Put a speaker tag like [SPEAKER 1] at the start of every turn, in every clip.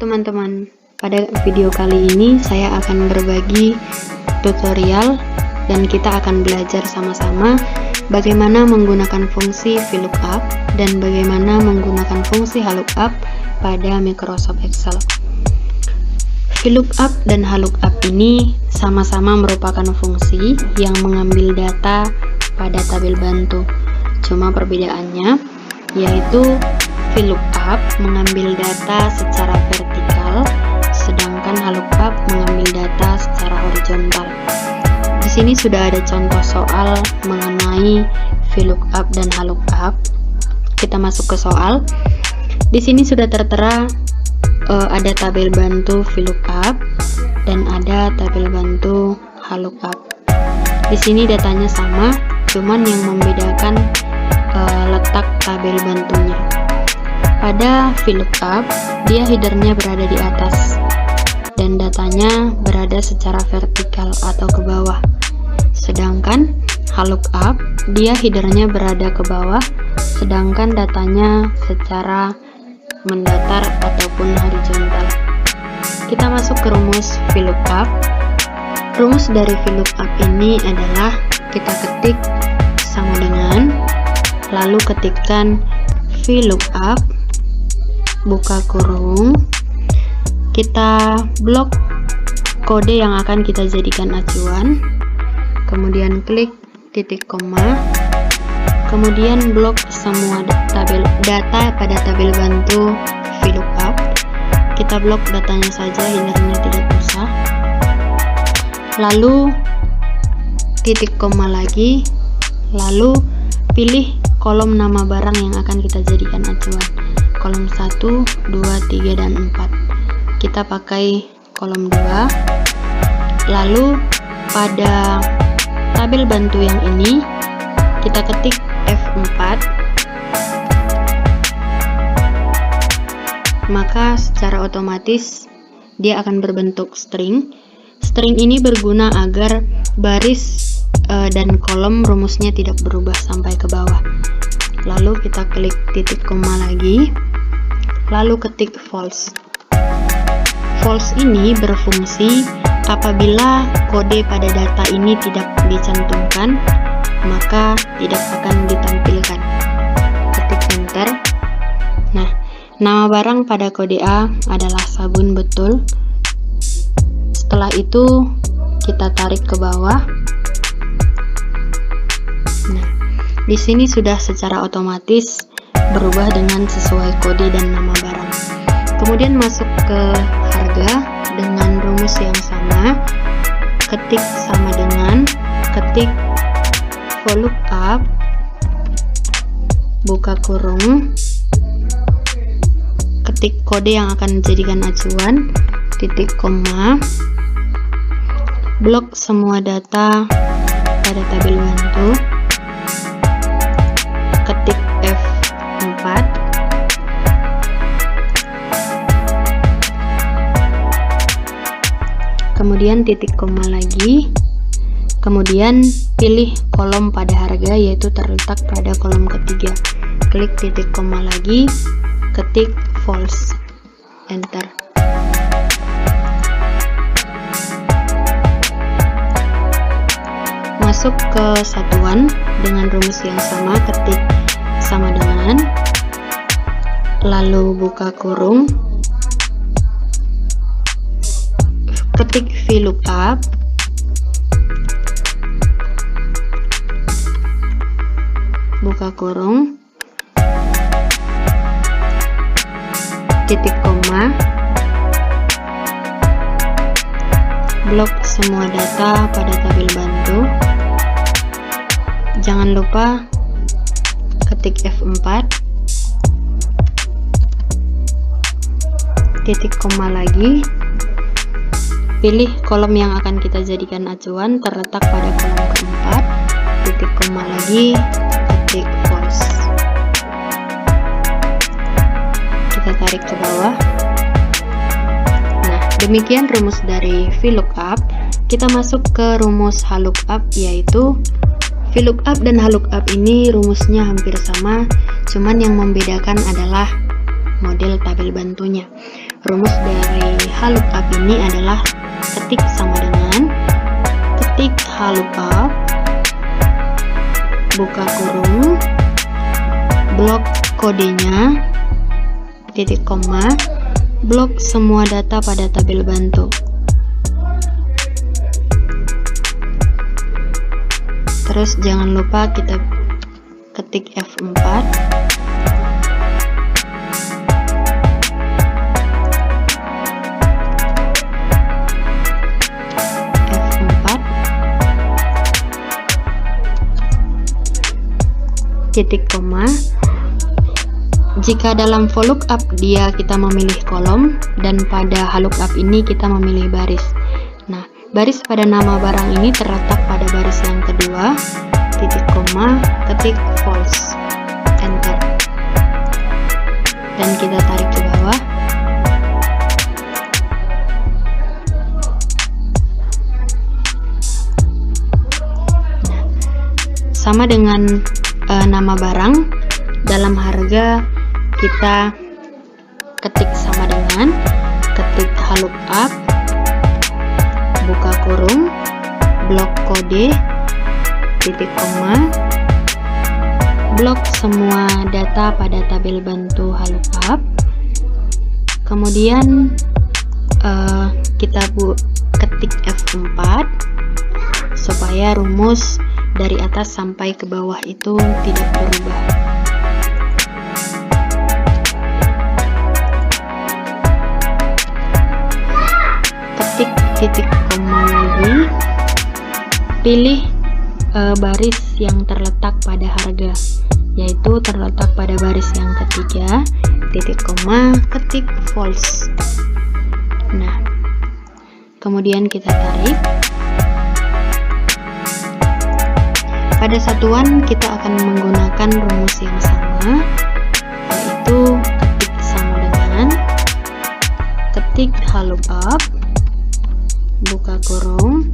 [SPEAKER 1] teman-teman, pada video kali ini saya akan berbagi tutorial dan kita akan belajar sama-sama bagaimana menggunakan fungsi VLOOKUP dan bagaimana menggunakan fungsi HLOOKUP pada Microsoft Excel. VLOOKUP dan HLOOKUP ini sama-sama merupakan fungsi yang mengambil data pada tabel bantu. Cuma perbedaannya yaitu VLOOKUP mengambil data secara vertikal, sedangkan HLOOKUP mengambil data secara horizontal. Di sini sudah ada contoh soal mengenai VLOOKUP dan HLOOKUP. Kita masuk ke soal. Di sini sudah tertera ada tabel bantu VLOOKUP dan ada tabel bantu HLOOKUP. Di sini datanya sama, cuman yang membedakan letak tabel bantunya. Pada VLOOKUP, dia headernya berada di atas dan datanya berada secara vertikal atau ke bawah. Sedangkan HLOOKUP, dia headernya berada ke bawah, sedangkan datanya secara mendatar ataupun horizontal. Kita masuk ke rumus VLOOKUP. Rumus dari VLOOKUP ini adalah kita ketik sama dengan, lalu ketikkan VLOOKUP, buka kurung, kita blok kode yang akan kita jadikan acuan, kemudian klik titik koma, kemudian blok semua data pada tabel bantu VLOOKUP. Kita blok datanya saja, headernya tidak usah. Lalu titik koma lagi, lalu pilih kolom nama barang yang akan kita jadikan acuan. Kolom 1, 2, 3, dan 4. Kita pakai kolom 2. Lalu pada tabel bantu yang ini kita ketik F4, maka secara otomatis dia akan berbentuk string. String ini berguna agar baris dan kolom rumusnya tidak berubah sampai ke bawah. Lalu kita klik titik koma lagi, lalu ketik false. False ini berfungsi apabila kode pada data ini tidak dicantumkan, maka tidak akan ditampilkan. Ketik enter. Nah, nama barang pada kode A adalah sabun, betul. Setelah itu kita tarik ke bawah. Nah, di sini sudah secara otomatis berubah dengan sesuai kode dan nama barang. Kemudian masuk ke harga dengan rumus yang sama, ketik sama dengan, ketik VLOOKUP, buka kurung, ketik kode yang akan dijadikan acuan, titik koma, blok semua data pada tabel bantu, ketik F4, kemudian titik koma lagi, kemudian pilih kolom pada harga yaitu terletak pada kolom ketiga. Klik titik koma lagi, ketik false, enter. Masuk ke satuan dengan rumus yang sama, ketik sama dengan, lalu buka kurung, ketik VLOOKUP, buka kurung, titik koma, blok semua data pada tabel bantu. Jangan lupa ketik F4, titik koma lagi, pilih kolom yang akan kita jadikan acuan terletak pada kolom keempat, titik koma lagi, ketik false. Kita tarik ke bawah. Nah, demikian rumus dari VLOOKUP. Kita masuk ke rumus HLOOKUP, yaitu VLOOKUP dan HLOOKUP ini rumusnya hampir sama, cuman yang membedakan adalah model tabel bantunya. rumus dari lookup ini adalah ketik sama dengan ketik lookup, buka kurung, blok kodenya, titik koma, blok semua data pada tabel bantu. Terus jangan lupa kita ketik F4. Titik koma. Jika dalam for lookup kita memilih kolom, dan pada lookup ini kita memilih baris. Nah, baris pada nama barang ini terletak pada baris yang kedua, titik koma, ketik false, enter, dan kita tarik ke bawah. Sama dengan nama barang, dalam harga kita ketik sama dengan ketik lookup, buka kurung, blok kode, titik koma, blok semua data pada tabel bantu lookup. Kemudian kita ketik F4 supaya rumus dari atas sampai ke bawah itu tidak berubah. Ketik titik koma lagi, pilih baris yang terletak pada harga, yaitu terletak pada baris yang ketiga, titik koma, ketik false. Nah, kemudian kita tarik. Pada satuan kita akan menggunakan rumus yang sama, yaitu ketik sama dengan ketik lookup, buka kurung,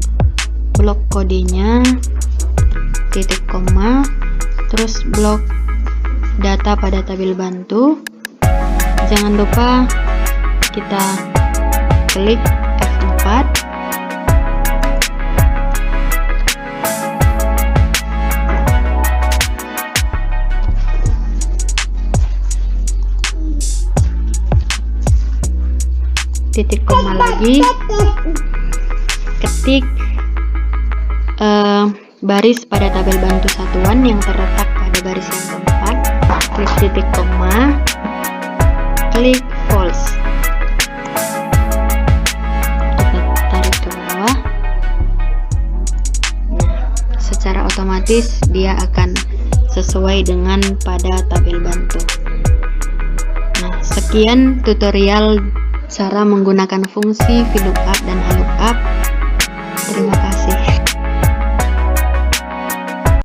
[SPEAKER 1] blok kodenya, titik koma, terus blok data pada tabel bantu. Jangan lupa kita klik F4. Titik koma lagi, ketik baris pada tabel bantu satuan yang terletak pada baris yang keempat, klik titik koma, klik false, kita tarik ke bawah. Nah, secara otomatis dia akan sesuai dengan pada tabel bantu. Nah, sekian tutorial cara menggunakan fungsi VLOOKUP dan LOOKUP